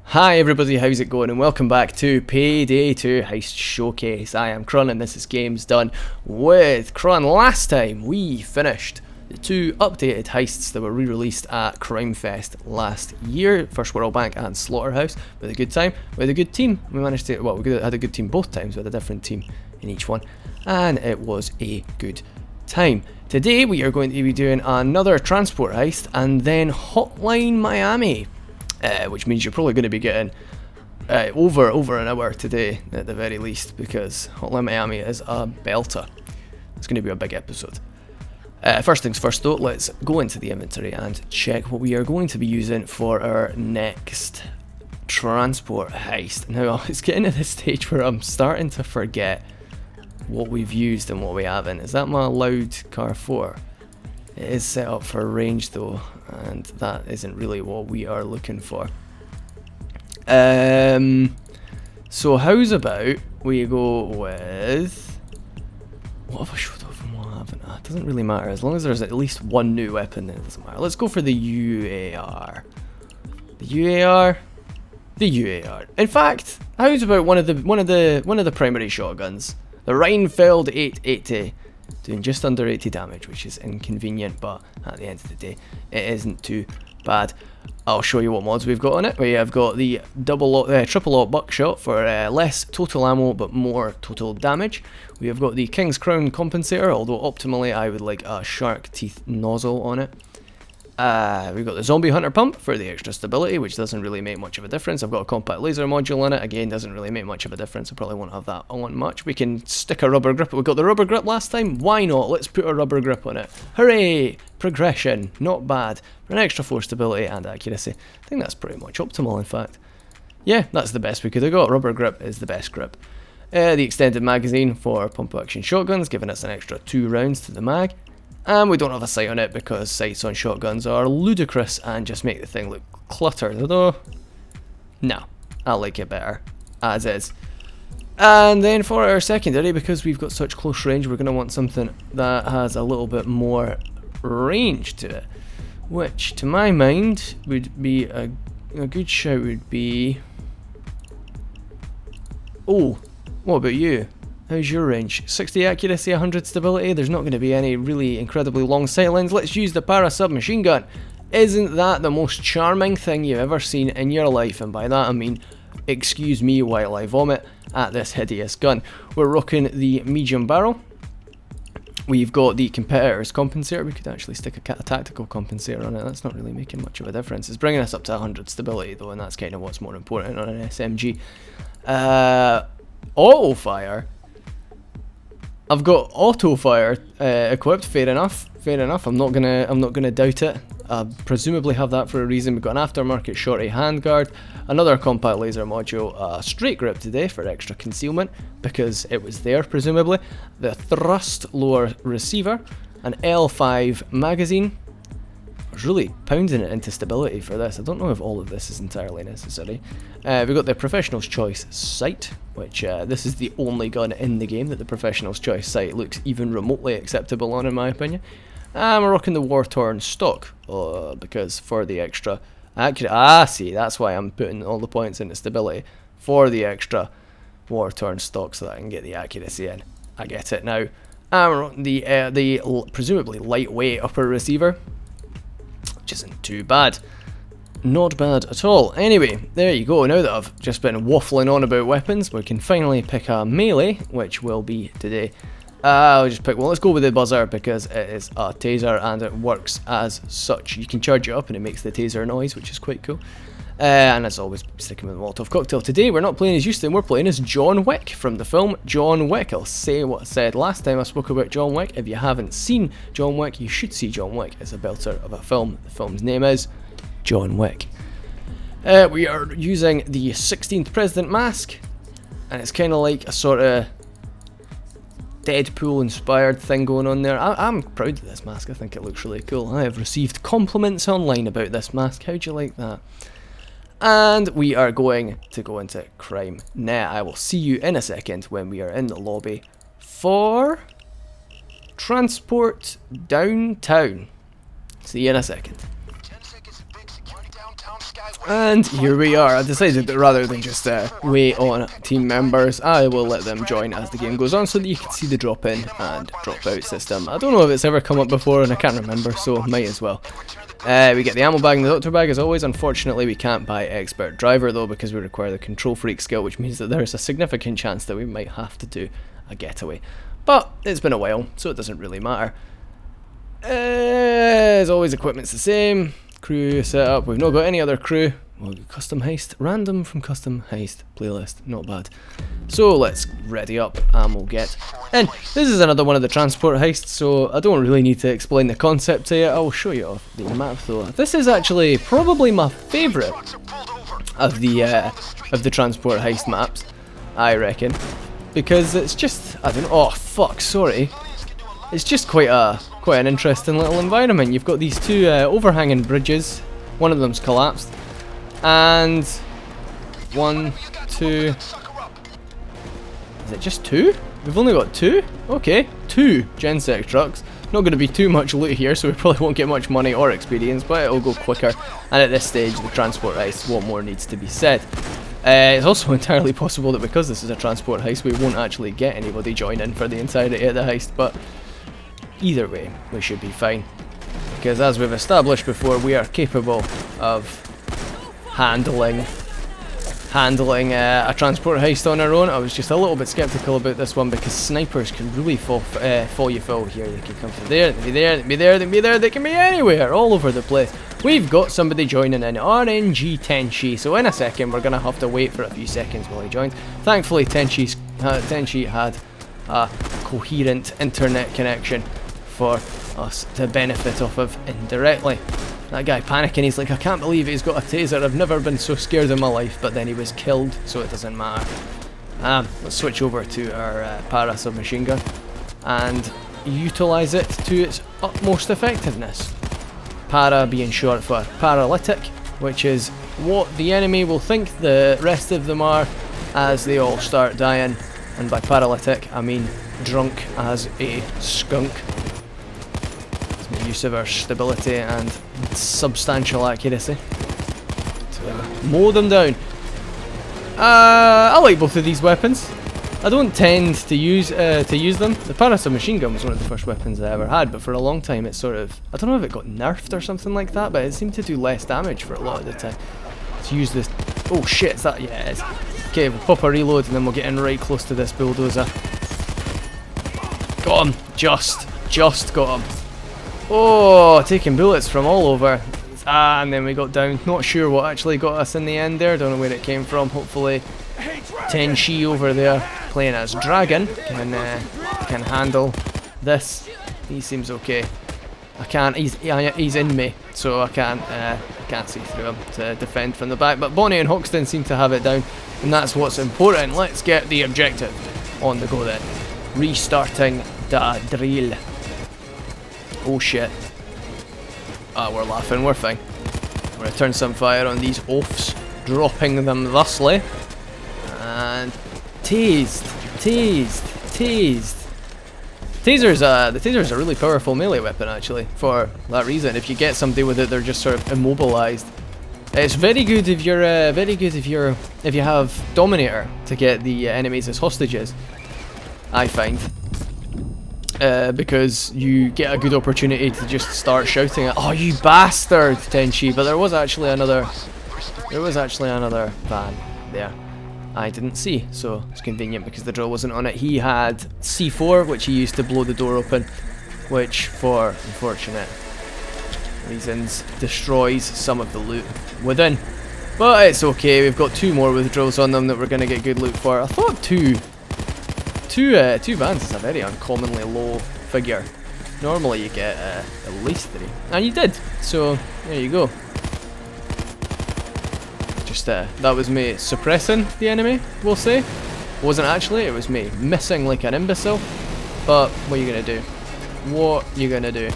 Hi everybody, how's it going, and welcome back to Payday 2 Heist Showcase. I am Krun and this is Games Done with Krun. Last time we finished the two updated heists that were re-released at Crime Fest last year, First World Bank and Slaughterhouse, with a good time, with a good team. We managed to, well, we had a good team both times, with a different team in each one, and it was a good time. Today we are going to be doing another transport heist and then Hotline Miami. Which means you're probably going to be getting over an hour today at the very least, because Hotline Miami is a belter. It's going to be a big episode. First things first though, let's go into the inventory and check what we are going to be using for our next transport heist. Now it's getting to this stage where I'm starting to forget what we've used and what we haven't. Is that my loud car 4? It is set up for range though, and that isn't really what we are looking for. So how's about we go with... What have I showed off and what haven't I? It doesn't really matter, as long as there's at least one new weapon, then it doesn't matter. Let's go for the UAR. The UAR? The UAR. In fact, how's about one of the primary shotguns? The Rheinfeld 880. Doing just under 80 damage, which is inconvenient, but at the end of the day, it isn't too bad. I'll show you what mods we've got on it. We have got the triple lock buckshot for less total ammo but more total damage. We have got the King's Crown compensator, although optimally I would like a shark teeth nozzle on it. We've got the zombie hunter pump for the extra stability, which doesn't really make much of a difference. I've got a compact laser module on it, again doesn't really make much of a difference. I probably won't have that on much. We can stick a rubber grip. We got the rubber grip last time, why not? Let's put a rubber grip on it. Hooray! Progression, not bad. For an extra 4 stability and accuracy. I think that's pretty much optimal, in fact. Yeah, that's the best we could have got. Rubber grip is the best grip. The extended magazine for pump action shotguns, giving us an extra 2 rounds to the mag. And we don't have a sight on it because sights on shotguns are ludicrous and just make the thing look cluttered. Although, no, I like it better as is. And then for our secondary, because we've got such close range, we're going to want something that has a little bit more range to it. Which, to my mind, would be a good shout would be... Oh, what about you? How's your range? 60 accuracy, 100 stability. There's not going to be any really incredibly long sight lines. Let's use the para submachine gun. Isn't that the most charming thing you've ever seen in your life? And by that I mean, excuse me while I vomit at this hideous gun. We're rocking the medium barrel. We've got the competitor's compensator. We could actually stick a tactical compensator on it. That's not really making much of a difference. It's bringing us up to 100 stability though, and that's kind of what's more important on an SMG. Auto fire. I've got auto fire equipped. Fair enough. Fair enough. I'm not gonna doubt it. I presumably have that for a reason. We've got an aftermarket shorty handguard, another compact laser module, a straight grip today for extra concealment because it was there presumably. The thrust lower receiver, an L5 magazine. I was really pounding it into stability for this. I don't know if all of this is entirely necessary. We've got the Professional's Choice sight, which this is the only gun in the game that the Professional's Choice sight looks even remotely acceptable on, in my opinion. And we're rocking the war-torn stock, because for the extra accurate... see, that's why I'm putting all the points into stability, for the extra war-torn stock so that I can get the accuracy in. I get it now. And we're rocking the presumably lightweight upper receiver, which isn't too bad. Not bad at all. Anyway, there you go. Now that I've just been waffling on about weapons, we can finally pick a melee, which will be today. I'll just pick one. Let's go with the buzzer because it is a taser and it works as such. You can charge it up and it makes the taser noise, which is quite cool. And as always, sticking with the Molotov cocktail. Today we're not playing as Houston, we're playing as John Wick from the film John Wick. I'll say what I said last time I spoke about John Wick. If you haven't seen John Wick, you should see John Wick. It's a belter of a film. The film's name is John Wick. We are using the 16th President mask, and it's kind of like a sort of Deadpool inspired thing going on there. I'm proud of this mask. I think it looks really cool. I have received compliments online about this mask. How'd you like that? And we are going to go into crime now. I will see you in a second when we are in the lobby for transport downtown. See you in a second. 10 seconds of big security downtown Skyway. And here we are. I decided that rather than just wait on team members, I will let them join as the game goes on so that you can see the drop in and drop out system. I don't know if it's ever come up before and I can't remember, so might as well. We get the ammo bag and the doctor bag as always. Unfortunately, we can't buy expert driver though because we require the control freak skill, which means that there's a significant chance that we might have to do a getaway. But it's been a while, so it doesn't really matter. As always, equipment's the same. Crew setup. We've not got any other crew. Well, custom heist, random from custom heist playlist, not bad. So let's ready up and we'll get in. This is another one of the transport heists, so I don't really need to explain the concept to you. I'll show you off the map though. This is actually probably my favourite of the transport heist maps, I reckon, because it's just, I don't know. Oh fuck, sorry. It's just quite an interesting little environment. You've got these two overhanging bridges. One of them's collapsed. And 1, 2. Is it just 2? We've only got 2? Okay, 2 Gensec trucks. Not going to be too much loot here, so we probably won't get much money or experience, but it'll go quicker. And at this stage, the transport heist, what more needs to be said? It's also entirely possible that because this is a transport heist, we won't actually get anybody join in for the entirety of the heist, but either way, we should be fine. Because as we've established before, we are capable of handling a transport heist on our own. I was just a little bit skeptical about this one because snipers can really fall you foul here. They can come from there, they can be there, they can be there, they can be there, they can be anywhere, all over the place. We've got somebody joining in, RNG Tenchi, so in a second we're going to have to wait for a few seconds while he joins. Thankfully Tenchi had a coherent internet connection for us to benefit off of indirectly. That guy panicking, he's like, I can't believe he's got a taser, I've never been so scared in my life, but then he was killed, so it doesn't matter. Let's switch over to our para submachine gun and utilise it to its utmost effectiveness. Para being short for paralytic, which is what the enemy will think the rest of them are as they all start dying, and by paralytic I mean drunk as a skunk. Use of our stability and substantial accuracy to mow them down. I like both of these weapons. I don't tend to use them. The para submachine gun was one of the first weapons I ever had, but for a long time it sort of, I don't know if it got nerfed or something like that, but it seemed to do less damage for a lot of the time. Let's use this. Oh shit, is that? Yeah, it is. Okay, we'll pop a reload and then we'll get in right close to this bulldozer. Got him. Just got him. Oh, taking bullets from all over. And then we got down. Not sure what actually got us in the end there. Don't know where it came from. Hopefully Tenchi over there playing as Dragon can handle this. He seems okay. I can't. He's in me, so I can't see through him to defend from the back. But Bonnie and Hoxton seem to have it down, and that's what's important. Let's get the objective on the go then. Restarting the drill. Oh shit. We're laughing, we're fine. We're gonna turn some fire on these oafs, dropping them thusly. And tased. The taser's a really powerful melee weapon actually, for that reason. If you get somebody with it, they're just sort of immobilized. It's very good if you're if you have Dominator to get the enemies as hostages, I find. Because you get a good opportunity to just start shouting at, oh you bastard, Tenchi, but there was actually another van there I didn't see, so it's convenient because the drill wasn't on it. He had C4, which he used to blow the door open, which for unfortunate reasons destroys some of the loot within, but it's okay. We've got 2 more with drills on them that we're going to get good loot for. I thought two vans is a very uncommonly low figure. Normally you get at least 3, and you did, so there you go. Just that was me suppressing the enemy, we'll say. Wasn't actually, it was me missing like an imbecile, but what are you gonna do? What are you gonna do?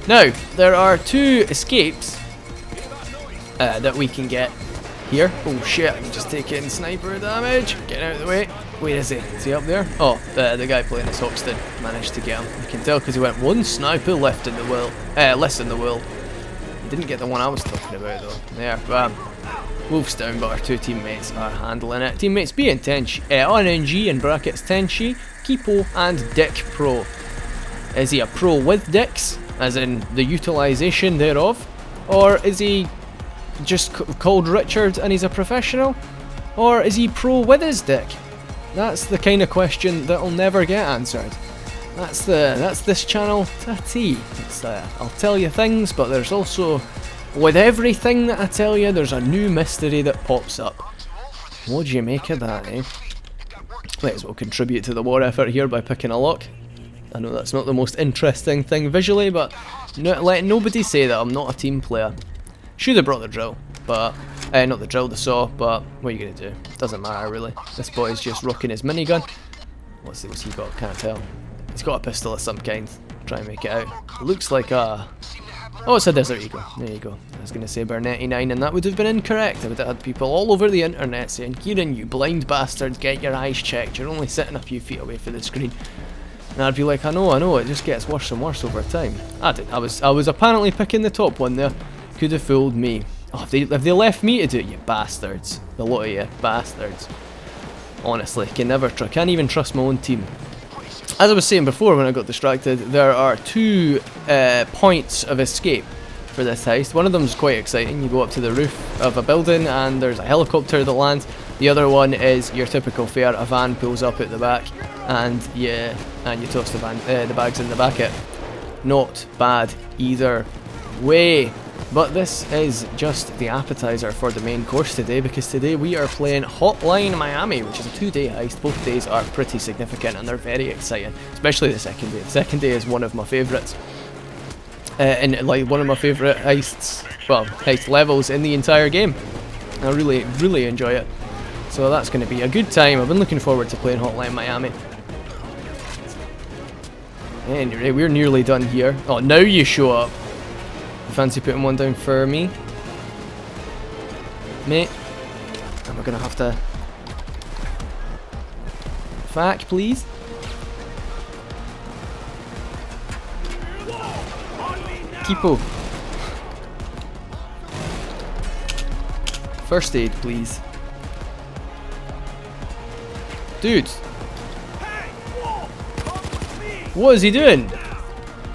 Now, there are 2 escapes that we can get here. Oh shit, I'm just taking sniper damage. Get out of the way. Where is he? Is he up there? Oh, the guy playing as Hoxton managed to get him. You can tell because he went 1 sniper left in the will. Less in the will. You didn't get the one I was talking about though. There, bam. Wolf's down, but our two teammates are handling it. Teammates B and RNG in brackets Tenshi, Kipo, and Dick Pro. Is he a pro with dicks, as in the utilisation thereof? Or is he just called Richard and he's a professional? Or is he pro with his dick? That's the kind of question that'll never get answered. That's this channel to a T. I'll tell you things, but there's also, with everything that I tell you, there's a new mystery that pops up. What do you make of that, eh? Might as well contribute to the war effort here by picking a lock. I know that's not the most interesting thing visually, but let nobody say that I'm not a team player. Should have brought the drill, but not the drill, the saw. But what are you gonna do? Doesn't matter really. This boy's just rocking his minigun. What's he got? Can't tell. He's got a pistol of some kind. Try and make it out. Looks like a... Oh, it's a Desert Eagle. There you go. I was going to say Bernetti 9 and that would have been incorrect. I would have had people all over the internet saying, Kieran, you blind bastard, get your eyes checked. You're only sitting a few feet away from the screen. And I'd be like, I know, it just gets worse and worse over time. I was apparently picking the top one there. Could have fooled me. Oh, have they left me to do it, you bastards. The lot of you bastards. Honestly, can't even trust my own team. As I was saying before when I got distracted, there are two points of escape for this heist. One of them is quite exciting. You go up to the roof of a building and there's a helicopter that lands. The other one is your typical fare. A van pulls up at the back and you toss the bags in the back it. Not bad either way. But this is just the appetizer for the main course today, because today we are playing Hotline Miami, which is a 2-day heist. Both days are pretty significant and they're very exciting, especially the second day. The second day is one of my favourites. And like one of my favourite heists, well, heist levels in the entire game. I really enjoy it. So that's going to be a good time. I've been looking forward to playing Hotline Miami. Anyway, we're nearly done here. Oh, now you show up. Fancy putting one down for me, mate? Am I gonna have to... Fac, please? Kipo. First aid, please. Dude! What is he doing?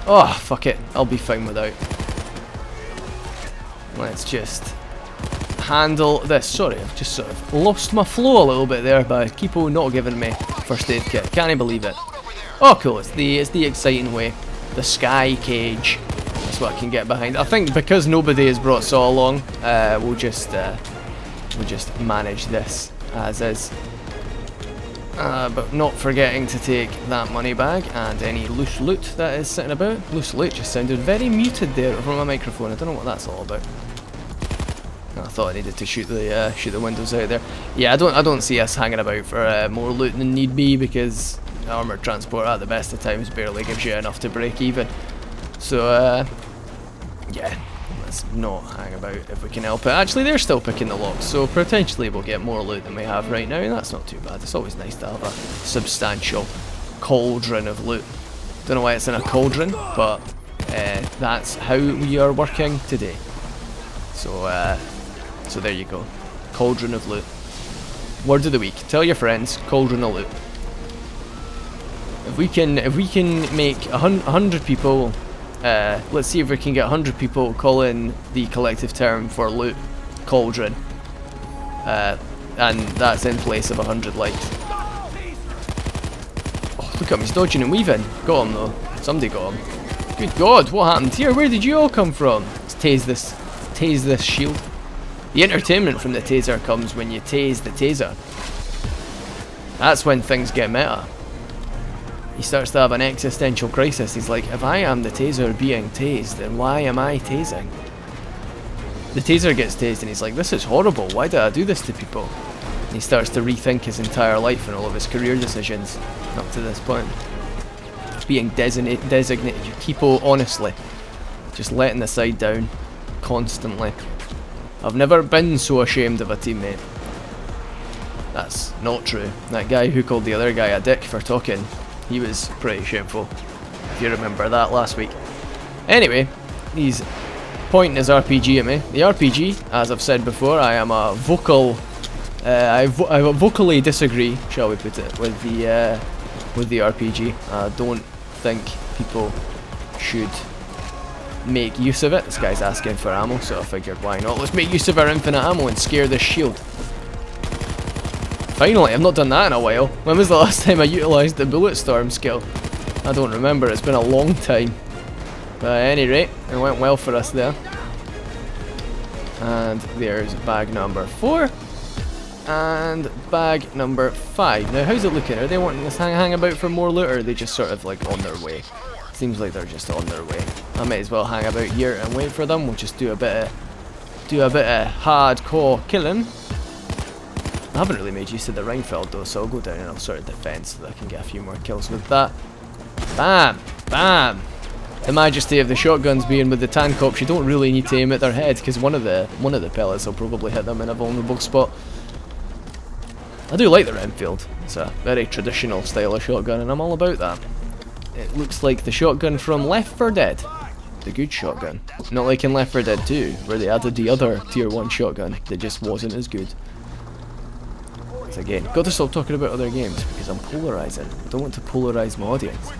Oh, fuck it. I'll be fine without. Let's just handle this. Sorry, I've just sort of lost my flow a little bit there by Kipo not giving me first aid kit. Can't believe it. Oh, cool. It's the exciting way. The sky cage. That's what I can get behind. I think because nobody has brought Saw along, we'll just manage this as is. But not forgetting to take that money bag and any loose loot that is sitting about. Loose loot just sounded very muted there from my microphone. I don't know what that's all about. I thought I needed to shoot the windows out there. Yeah, I don't see us hanging about for more loot than need be, because armoured transport at the best of times barely gives you enough to break even. So yeah, let's not hang about if we can help it. Actually, they're still picking the locks, so potentially we'll get more loot than we have right now, and that's not too bad. It's always nice to have a substantial cauldron of loot. Don't know why it's in a cauldron, but that's how we are working today. So there you go. Cauldron of loot. Word of the week. Tell your friends, cauldron of loot. If we can make 100 people, let's see if we can get 100 people calling the collective term for loot cauldron, and that's in place of 100 likes. Oh, look at him, he's dodging and weaving. Got him though. Somebody got him. Good God, what happened here? Where did you all come from? Let's tase this shield. The entertainment from the taser comes when you tase the taser. That's when things get meta. He starts to have an existential crisis. He's like, if I am the taser being tased, then why am I tasing? The taser gets tased and he's like, this is horrible. Why did I do this to people? And he starts to rethink his entire life and all of his career decisions up to this point. Being designated Kipo, honestly. Just letting the side down constantly. I've never been so ashamed of a teammate. That's not true. That guy who called the other guy a dick for talking, he was pretty shameful, if you remember that last week. Anyway, these pointing his RPG at me. The RPG, as I've said before, I am a vocal. I vocally disagree, shall we put it, with the RPG. I don't think people should make use of it. This guy's asking for ammo, so I figured why not. Let's make use of our infinite ammo and scare this shield. Finally, I've not done that in a while. When was the last time I utilised the bullet storm skill? I don't remember, it's been a long time. But at any rate, it went well for us there. And there's bag number 4. And bag number 5. Now, how's it looking? Are they wanting us to hang about for more loot, or are they just sort of like on their way? Seems like they're just on their way. I might as well hang about here and wait for them. We'll just do a bit of hardcore killing. I haven't really made use of the Reinfeld though, so I'll go down and I'll sort of defend so that I can get a few more kills with that. Bam! Bam! The majesty of the shotguns being with the tank ops, you don't really need to aim at their head because one of the pellets will probably hit them in a vulnerable spot. I do like the Renfield. It's a very traditional style of shotgun and I'm all about that. It looks like the shotgun from Left 4 Dead. The good shotgun. Not like in Left 4 Dead 2, where they added the other tier 1 shotgun that just wasn't as good. So again, got to stop talking about other games because I'm polarising. I don't want to polarise my audience.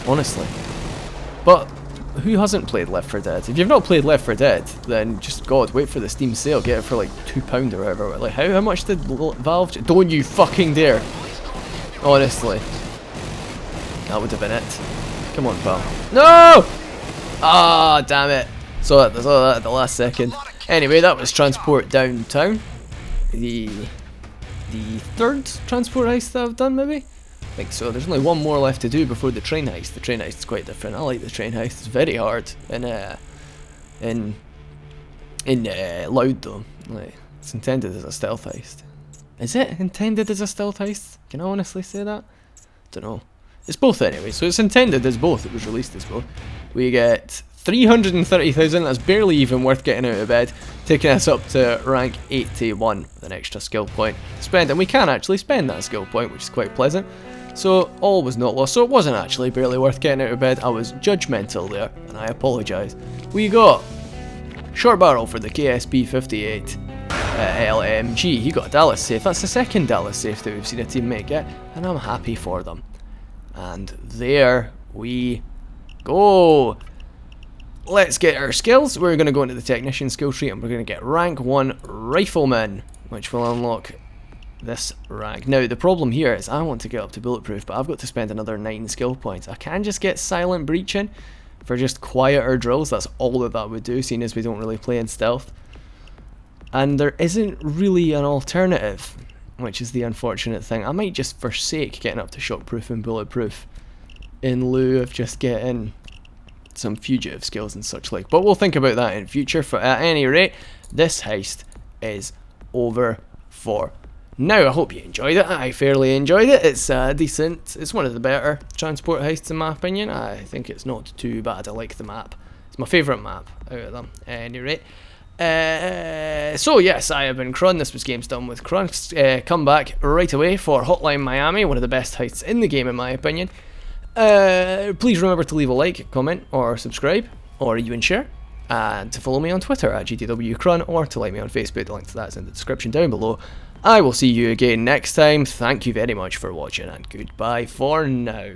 Honestly. But who hasn't played Left 4 Dead? If you've not played Left 4 Dead, then just God, wait for the Steam sale. Get it for like £2 or whatever. Like how much did Valve? Don't you fucking dare! Honestly, that would have been it. Come on, pal. No! Ah, damn it! Saw that at the last second. Anyway, that was Transport Downtown. The third transport heist that I've done, maybe. I think so. There's only one more left to do before the train heist. The train heist is quite different. I like the train heist. It's very hard in Loud though. Like, it's intended as a stealth heist. Is it intended as a stealth heist? Can I honestly say that? Don't know. It's both anyway. So it's intended as both. It was released as both. We get 330,000. That's barely even worth getting out of bed, taking us up to rank 81 with an extra skill point to spend, and we can actually spend that skill point, which is quite pleasant. So all was not lost. So it wasn't actually barely worth getting out of bed. I was judgmental there, and I apologise. We got short barrel for the KSP 58 LMG. He got a Dallas safe. That's the second Dallas safe that we've seen a teammate get, and I'm happy for them. And there we go. Let's get our skills. We're going to go into the technician skill tree and we're going to get rank 1 rifleman, which will unlock this rank. Now the problem here is I want to get up to bulletproof, but I've got to spend another 9 skill points. I can just get silent breaching for just quieter drills. That's all that would do, seeing as we don't really play in stealth. And there isn't really an alternative, which is the unfortunate thing. I might just forsake getting up to shockproof and bulletproof in lieu of just getting some fugitive skills and such like, but we'll think about that in future. For at any rate, this heist is over for now. I hope you enjoyed it. I fairly enjoyed it. It's decent. It's one of the better transport heists in my opinion. I think it's not too bad. I like the map. It's my favourite map out of them. At any rate, so yes, I have been Krun. This was Games Done with Krun. Come back right away for Hotline Miami, one of the best heists in the game in my opinion. Please remember to leave a like, comment, or subscribe, or even share, and to follow me on Twitter at GTWKrun, or to like me on Facebook. The link to that is in the description down below. I will see you again next time. Thank you very much for watching, and goodbye for now.